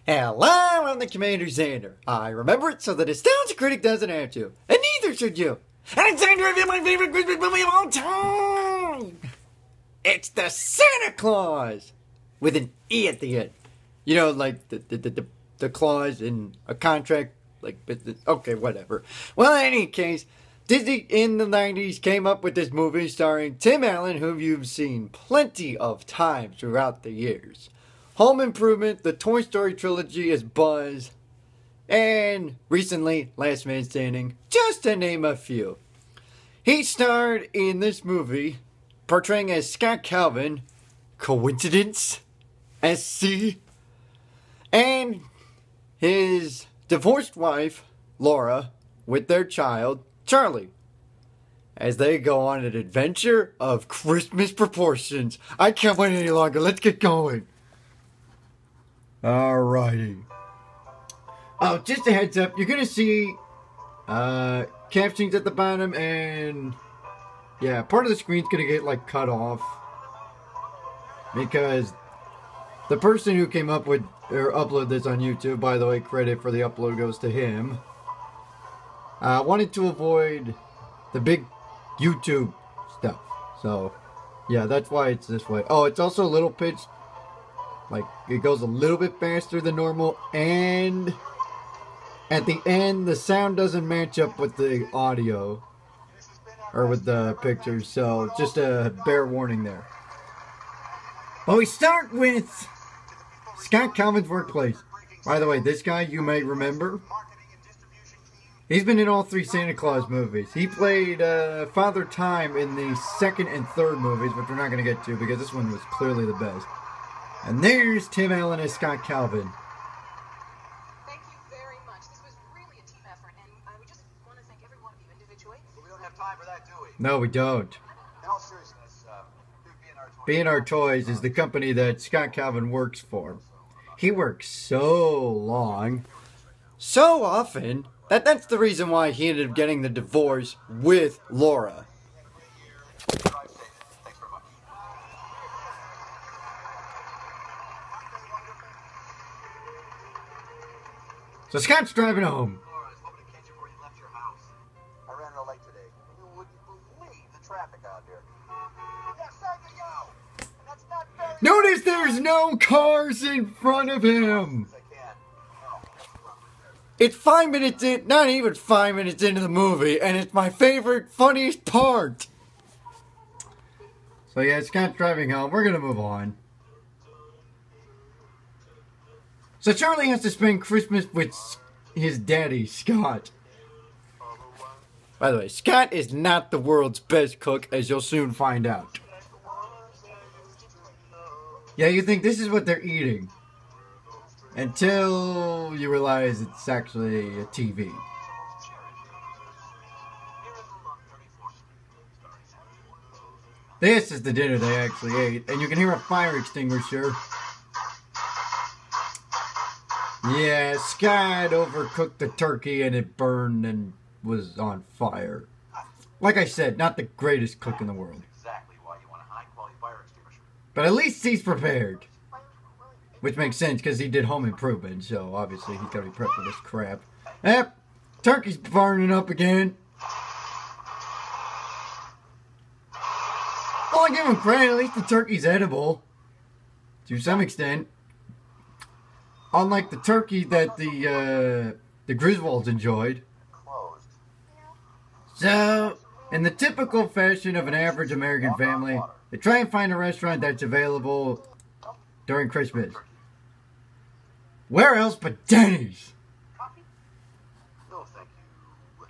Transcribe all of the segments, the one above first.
Hello, I'm the CommanderZander. I remember it so the nostalgia critic doesn't have to. And neither should you. And it's time to review my favorite Christmas movie of all time. It's the Santa Claus. With an E at the end. You know, like the clause in a contract. Like, okay, whatever. Well, in any case, Disney in the 90s came up with this movie starring Tim Allen, whom you've seen plenty of times throughout the years. Home Improvement, the Toy Story trilogy as Buzz, and recently, Last Man Standing, just to name a few. He starred in this movie, portraying as Scott Calvin, coincidence, SC, and his divorced wife, Laura, with their child, Charlie, as they go on an adventure of Christmas proportions. I can't wait any longer. Let's get going. Alrighty. Oh, just a heads up. You're going to see captions at the bottom, and yeah, part of the screen's going to get like cut off because the person who came up with or uploaded this on YouTube, by the way, credit for the upload goes to him, wanted to avoid the big YouTube stuff. So, yeah, that's why it's this way. Oh, it's also a little pitched. Like, it goes a little bit faster than normal. And at the end, the sound doesn't match up with the audio. Or with the pictures. So, just a bare warning there. But we start with Scott Calvin's workplace. By the way, this guy you may remember. He's been in all three Santa Claus movies. He played Father Time in the second and third movies, which we're not going to get to because this one was clearly the best. And there's Tim Allen as Scott Calvin. Thank you very much. This was really a team effort, and we just want to thank every one of you individually. Well, we don't have time for that, do we? No, we don't. In all seriousness, B&R Toys is the company that Scott Calvin works for. He works so long, so often, that's the reason why he ended up getting the divorce with Laura. So Scott's driving home. Laura, I was hoping to catch you before you left your house. I ran real late today. You wouldn't believe the traffic out here. Yeah, second, yo! That's not fair. Notice there's no cars in front of him. I can. It's 5 minutes in, not even 5 minutes into the movie, and it's my favorite, funniest part. So yeah, Scott's driving home. We're gonna move on. So Charlie has to spend Christmas with his daddy, Scott. By the way, Scott is not the world's best cook, as you'll soon find out. Yeah, you think this is what they're eating. Until you realize it's actually a TV. This is the dinner they actually ate. And you can hear a fire extinguisher. Yeah, Scott overcooked the turkey and it burned and was on fire. Like I said, not the greatest cook in the world. Exactly why you want a high-quality fire extinguisher. But at least he's prepared. Which makes sense because he did Home Improvement, so obviously he's got to be prepped for this crap. Yep, turkey's burning up again. Well, I give him credit, at least the turkey's edible. To some extent. Unlike the turkey that the Griswolds enjoyed. So, in the typical fashion of an average American family, they try and find a restaurant that's available during Christmas. Where else but Denny's? No, thank you.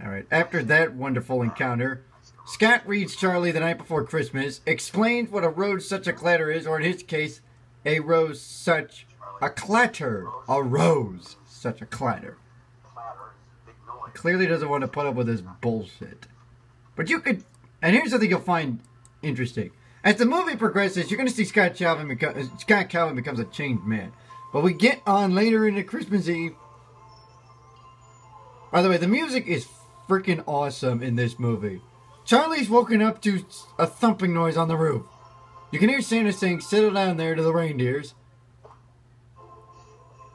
Alright, after that wonderful encounter, Scott reads Charlie the night before Christmas, explains what a rose such a clatter is, or in his case, a rose such a clatter. A rose such a clatter. He clearly doesn't want to put up with this bullshit. But you could, and here's something you'll find interesting. As the movie progresses, you're going to see Scott Calvin becomes a changed man. But we get on later into Christmas Eve. By the way, the music is freaking awesome in this movie. Charlie's woken up to a thumping noise on the roof. You can hear Santa saying, "Settle down there," to the reindeers.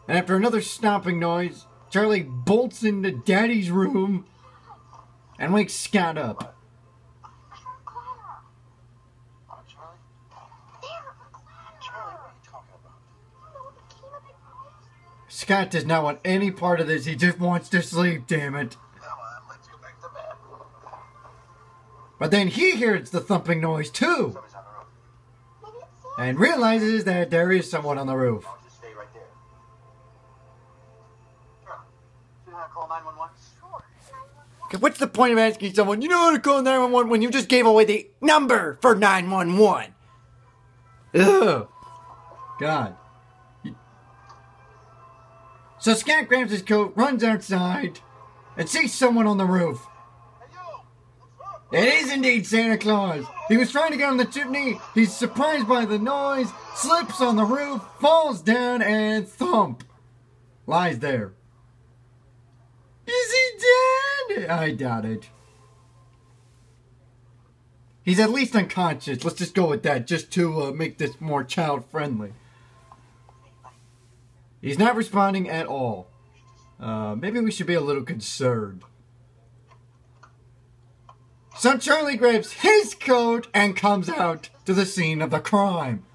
And after another stomping noise, Charlie bolts into Daddy's room and wakes Scott up. Charlie? Charlie, what are you talking about? Scott does not want any part of this. He just wants to sleep, damn it. Come on, let's go back to bed. But then he hears the thumping noise too, Somebody's on the roof. and realizes that there is someone on the roof. I'll just stay right there. Charlie, you know how to call 911? Sure. What's the point of asking someone, you know how to call 911 when you just gave away the number for 911? Ugh. God. So Scott grabs his coat, runs outside, and sees someone on the roof. Hey, you! It is indeed Santa Claus. He was trying to get on the chimney. He's surprised by the noise, slips on the roof, falls down, and thump. Lies there. Is he dead? I doubt it. He's at least unconscious. Let's just go with that, just to make this more child-friendly. He's not responding at all. Maybe we should be a little concerned. So Charlie grabs his coat and comes out to the scene of the crime.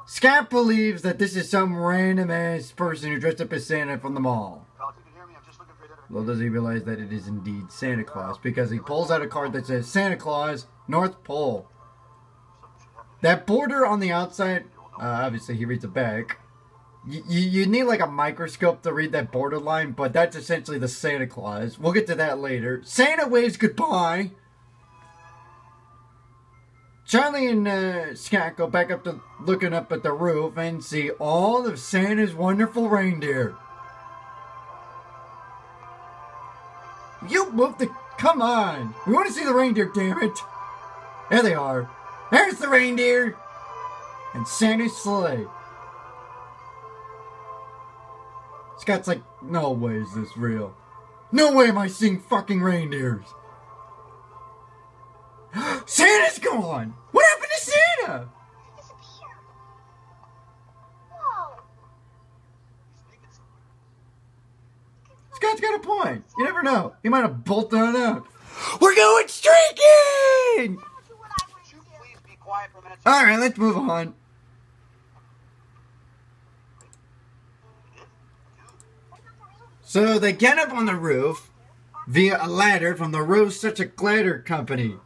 Scott believes that this is some random ass person who dressed up as Santa from the mall. Carl, you can hear me? I'm just looking for identification. Little does he realize that it is indeed Santa Claus, because he pulls out a card that says Santa Claus, North Pole. That border on the outside, obviously he reads the back. You need like a microscope to read that borderline, but that's essentially the Santa Claus. We'll get to that later. Santa waves goodbye. Charlie and Scott go back up to looking up at the roof and see all of Santa's wonderful reindeer. You move the... Come on! We want to see the reindeer, damn it! There they are. There's the reindeer! And Santa's sleigh. Scott's like, no way is this real. No way am I seeing fucking reindeers. Santa's gone! What happened to Santa? Scott's got a point. You never know. He might have bolted on out. We're going streaking! Would you please be quiet for a minute? Alright, let's move on. So they get up on the roof via a ladder from the Rose Such a Glitter Company.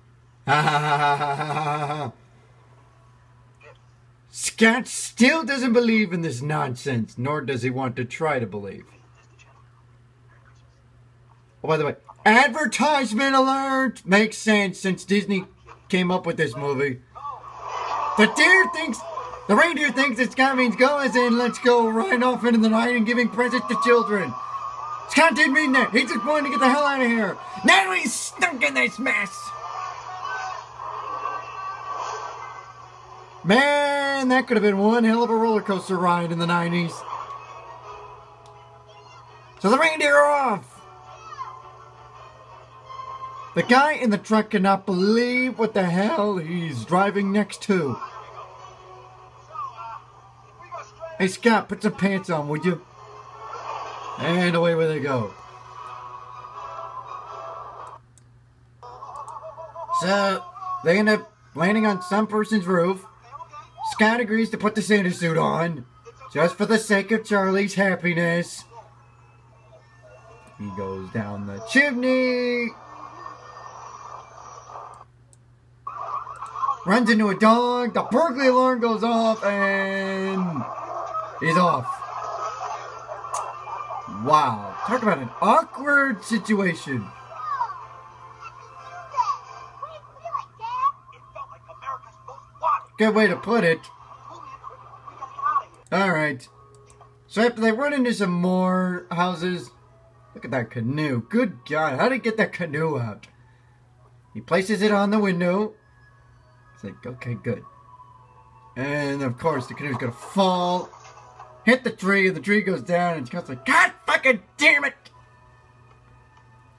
Ha ha ha ha ha ha ha. Scott still doesn't believe in this nonsense, nor does he want to try to believe. Oh, by the way, advertisement alert! Makes sense since Disney came up with this movie. The reindeer thinks that Scott means go, as in let's go right off into the night and giving presents to children. Scott didn't mean that. He just wanted to get the hell out of here. Now he's stuck in this mess. Man, that could have been one hell of a roller coaster ride in the 90s. So the reindeer are off. The guy in the truck cannot believe what the hell he's driving next to. Hey Scott, put some pants on, would you? And away they go. So, they end up landing on some person's roof. Scott agrees to put the Santa suit on, just for the sake of Charlie's happiness. He goes down the chimney. Runs into a dog. The burglary alarm goes off, and he's off. Wow. Talk about an awkward situation. Good way to put it. Alright. So after they run into some more houses, look at that canoe. Good God, how did he get that canoe out? He places it on the window. It's like, okay, good. And of course, the canoe's gonna fall, hit the tree, and the tree goes down, and Scott's like, God fucking damn it!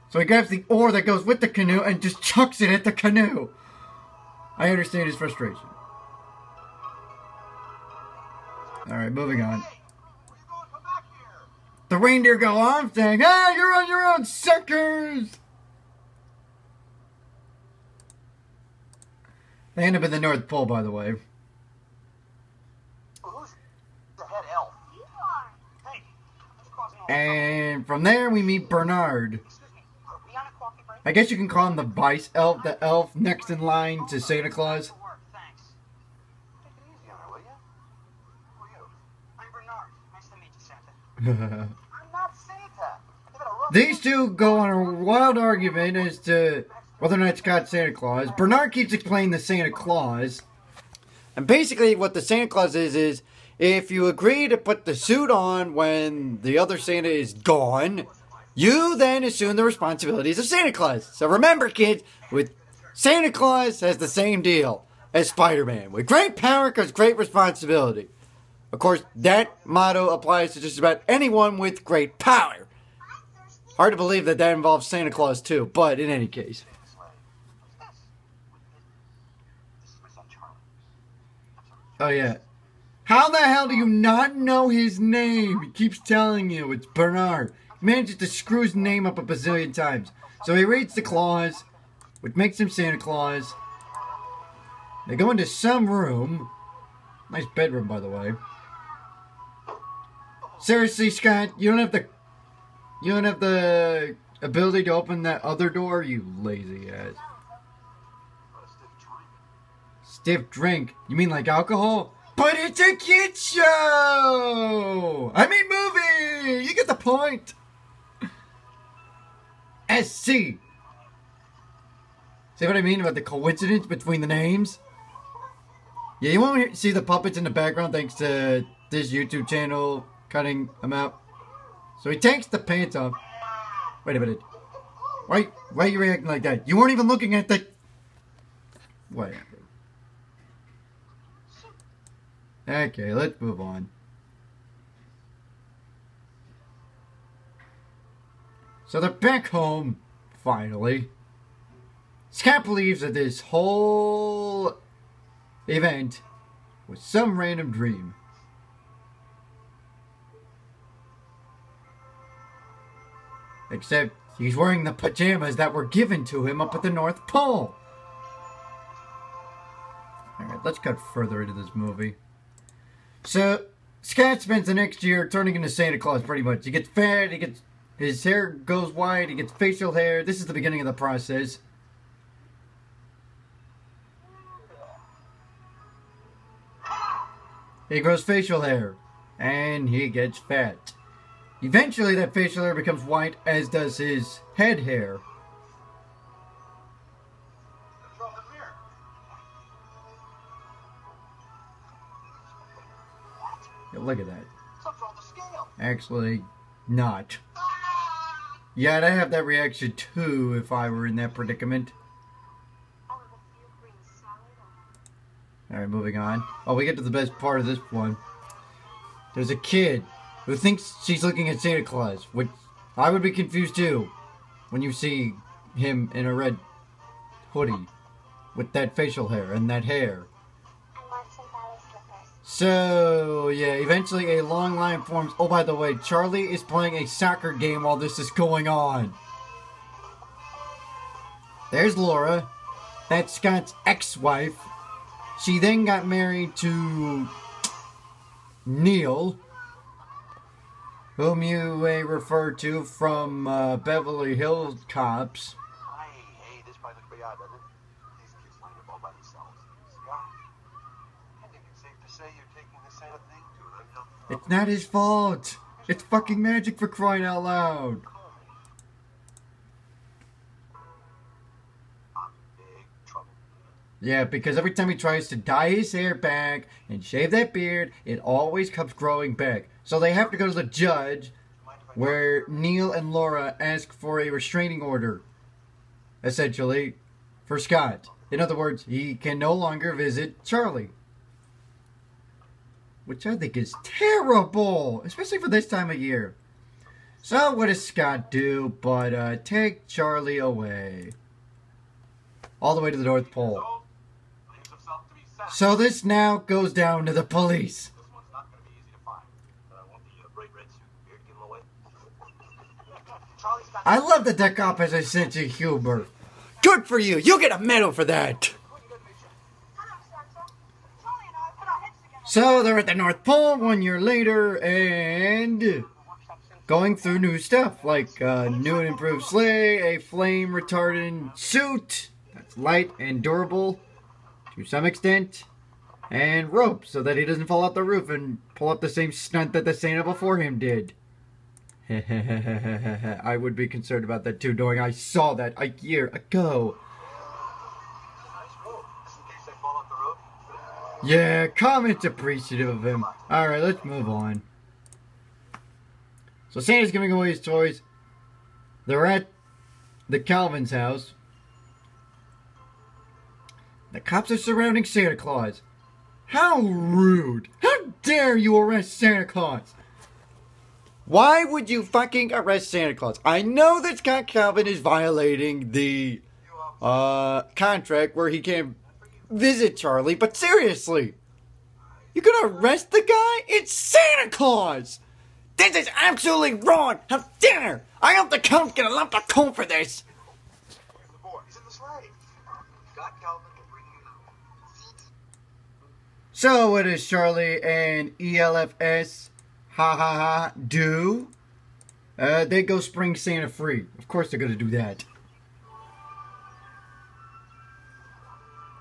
So he grabs the oar that goes with the canoe and just chucks it at the canoe. I understand his frustration. Alright, moving on. Hey, where you going? Come back here. The reindeer go on saying, "Ah, you're on your own, suckers!" They end up in the North Pole, by the way. Who's the head elf? You are. Hey, who's causing all this And from there, we meet Bernard. trouble? Excuse me, are we on a coffee break? I guess you can call him the vice elf, the elf next in line to Santa Claus. To work, thanks. Take it easy on her, will you? Who are you? I'm Bernard. Nice to meet you, Santa. I'm not Santa. I got a rough These two go on a wild argument as to whether or not Scott's Santa Claus. Bernard keeps explaining the Santa Claus. And basically what the Santa Claus is if you agree to put the suit on when the other Santa is gone, you then assume the responsibilities of Santa Claus. So remember, kids, with Santa Claus has the same deal as Spider-Man. With great power comes great responsibility. Of course, that motto applies to just about anyone with great power. Hard to believe that involves Santa Claus too, but in any case. This is my son, Charlie. Oh yeah. How the hell do you not know his name? He keeps telling you it's Bernard. He manages to screw his name up a bazillion times. So he reads the Claus, which makes him Santa Claus. They go into some room. Nice bedroom, by the way. Seriously, Scott, you don't have the ability to open that other door, you lazy ass. Stiff drink? You mean like alcohol? But it's a kid show! I mean movie! You get the point! SC. See what I mean about the coincidence between the names? Yeah, you won't see the puppets in the background thanks to this YouTube channel cutting them out. So he takes the pants off. Wait a minute. Why are you reacting like that? You weren't even looking at the... Whatever. Okay, let's move on. So they're back home, finally. Scott believes that this whole event was some random dream. Except he's wearing the pajamas that were given to him up at the North Pole. Alright, let's cut further into this movie. So, Scott spends the next year turning into Santa Claus pretty much. He gets fat, his hair goes white, he gets facial hair. This is the beginning of the process. He grows facial hair, and he gets fat. Eventually, that facial hair becomes white, as does his head hair. Yeah, look at that. Actually, not. Yeah, I'd have that reaction too if I were in that predicament. Alright, moving on. Oh, we get to the best part of this one. There's a kid who thinks she's looking at Santa Claus, which I would be confused too when you see him in a red hoodie with that facial hair and that hair. So, yeah, eventually a long line forms. Oh, by the way, Charlie is playing a soccer game while this is going on. There's Laura. That's Scott's ex-wife. She then got married to Neil, whom you may refer to from Beverly Hills Cops. Hey, this might look pretty odd, doesn't it? These kids lined up all by themselves. Scott, I think it's safe to say you're taking this Santa thing to another level. It's not his fault. It's fucking magic, for crying out loud. I'm in big trouble. Yeah, because every time he tries to dye his hair back and shave that beard, it always comes growing back. So they have to go to the judge, where Neil and Laura ask for a restraining order, essentially, for Scott. In other words, he can no longer visit Charlie. Which I think is terrible, especially for this time of year. So what does Scott do but take Charlie away? All the way to the North Pole. So, So this now goes down to the police. This one's not going to be easy to find. But I want the bright red suit and beard. Give him away. Charlie's got I love that cop has a sense of humor. Good for you. You'll get a medal for that. So they're at the North Pole 1 year later and going through new stuff like new and improved sleigh, a flame retardant suit that's light and durable to some extent, and rope so that he doesn't fall off the roof and pull up the same stunt that the Santa before him did. I would be concerned about that too, knowing I saw that a year ago. just in case they fall off the road. Yeah, Comment's appreciative of him. Alright, let's move on. So Santa's giving away his toys. They're at the Calvin's house. The cops are surrounding Santa Claus. How rude! How dare you arrest Santa Claus? Why would you fucking arrest Santa Claus? I know that Scott Calvin is violating the contract where he can't visit Charlie, but seriously, you gonna arrest the guy? It's Santa Claus! This is absolutely wrong! How dare! I hope the cops get a lump of coal for this! Where's the boy? He's in the sleigh. Scott Calvin will bring you out. So what does Charlie and ELFS do? They go spring Santa free. Of course they're gonna do that.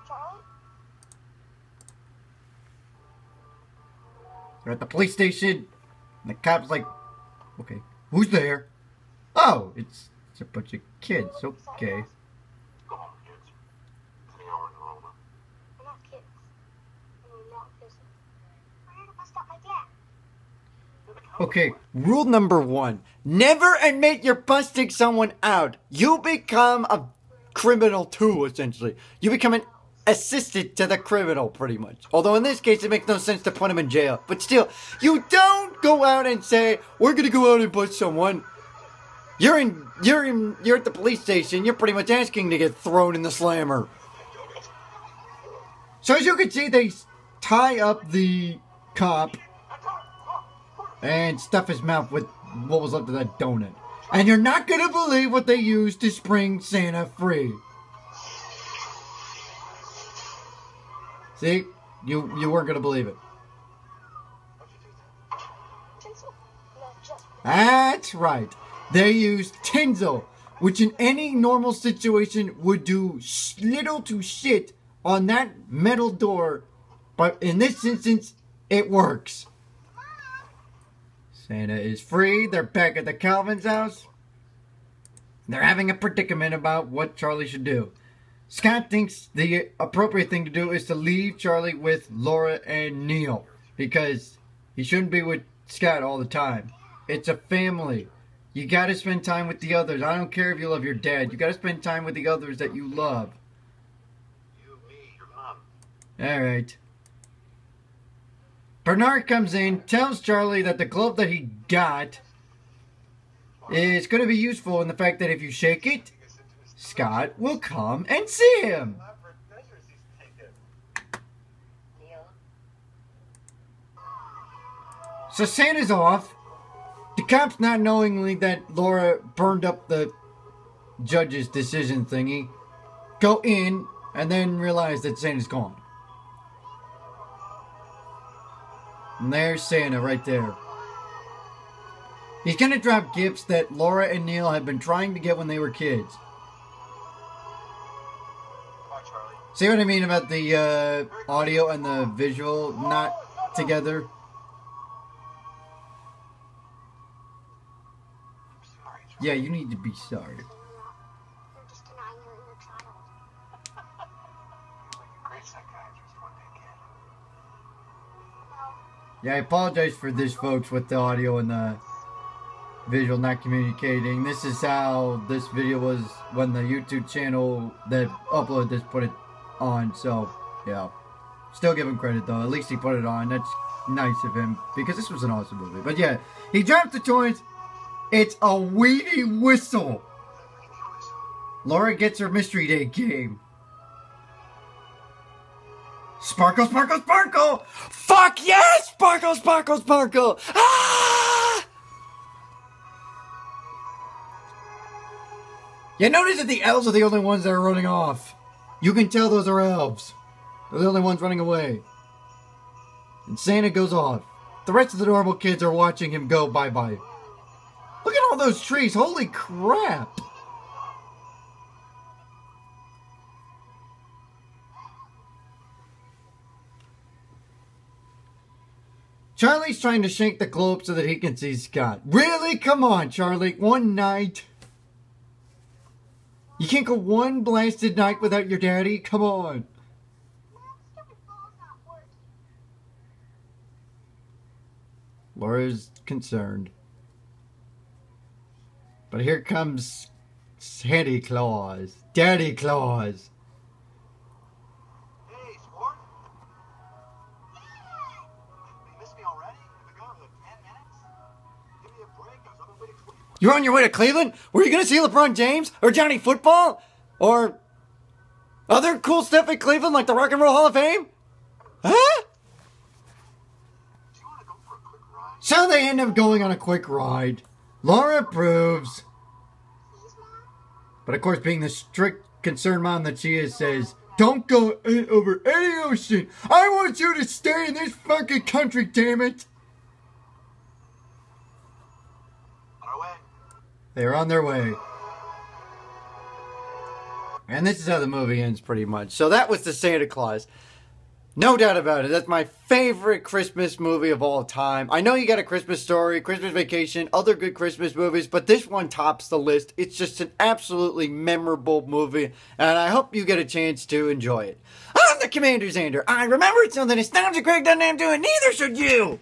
Charlie? They're at the police station. And the cop's like, okay, who's there? Oh, it's a bunch of kids. Okay. Go home, kids. It's an hour and over. We're not kids. And we're not prison. We're here to bust out my dad. Okay. Rule number 1. Never admit you're busting someone out. You become a criminal too, essentially. You become an assistant to the criminal, pretty much. Although in this case, it makes no sense to put him in jail. But still, you don't go out and say, we're gonna go out and bust someone. You're at the police station. You're pretty much asking to get thrown in the slammer. So as you can see, they tie up the cop and stuff his mouth with what was left of that donut. And you're not gonna believe what they used to spring Santa free. See? You weren't gonna believe it. Tinsel? No, just. That's right. They used tinsel, which in any normal situation would do little to shit on that metal door. But in this instance, it works. Santa is free. They're back at the Calvin's house. They're having a predicament about what Charlie should do. Scott thinks the appropriate thing to do is to leave Charlie with Laura and Neil, because he shouldn't be with Scott all the time. It's a family. You gotta spend time with the others. I don't care if you love your dad. You gotta spend time with the others that you love. You, me, your mom. Alright. Bernard comes in, tells Charlie that the glove that he got is going to be useful in the fact that if you shake it, Scott will come and see him. So Santa's off. The cops, not knowingly that Laura burned up the judge's decision thingy, go in and then realize that Santa's gone. And there's Santa right there. He's gonna drop gifts that Laura and Neil have been trying to get when they were kids. Bye, Charlie. See what I mean about the audio and the visual not together? I'm sorry, Charlie. Yeah, you need to be sorry. You're just denying your inner child. You're like a great psychiatrist one day, kid. Yeah, I apologize for this, folks, with the audio and the visual not communicating. This is how this video was when the YouTube channel that uploaded this put it on, so, yeah. Still give him credit, though. At least he put it on. That's nice of him, because this was an awesome movie. But yeah, he drops the toys. It's a weedy whistle. Laura gets her Mystery Day game. Sparkle, sparkle, sparkle! Fuck yes! Sparkle, sparkle, sparkle! Ah! You notice that the elves are the only ones that are running off. You can tell those are elves. They're the only ones running away. And Santa goes off. The rest of the normal kids are watching him go bye-bye. Look at all those trees. Holy crap. Charlie's trying to shake the globe so that he can see Scott. Really? Come on, Charlie. One night. You can't go one blasted night without your daddy? Come on. Laura's concerned. But here comes Santa Claus. Daddy Claus. Hey, sport. You missed me already? Have we gone for 10 minutes? Give me a break. I was on my way to Cleveland. You're on your way to Cleveland? Were you going to see LeBron James? Or Johnny Football? Or other cool stuff at Cleveland like the Rock and Roll Hall of Fame? Huh? Do you want to go for a quick ride? So they end up going on a quick ride. Laura approves. But of course, being the strict, concerned mom that she is, says, don't go over any ocean. I want you to stay in this fucking country, damn it. On our way. They're on their way. And this is how the movie ends, pretty much. So that was the Santa Claus. No doubt about it. That's my favorite Christmas movie of all time. I know you got A Christmas Story, Christmas Vacation, other good Christmas movies, but this one tops the list. It's just an absolutely memorable movie, and I hope you get a chance to enjoy it. I'm the CommanderZander. I remember it's something nostalgic Craig doesn't have to, and neither should you.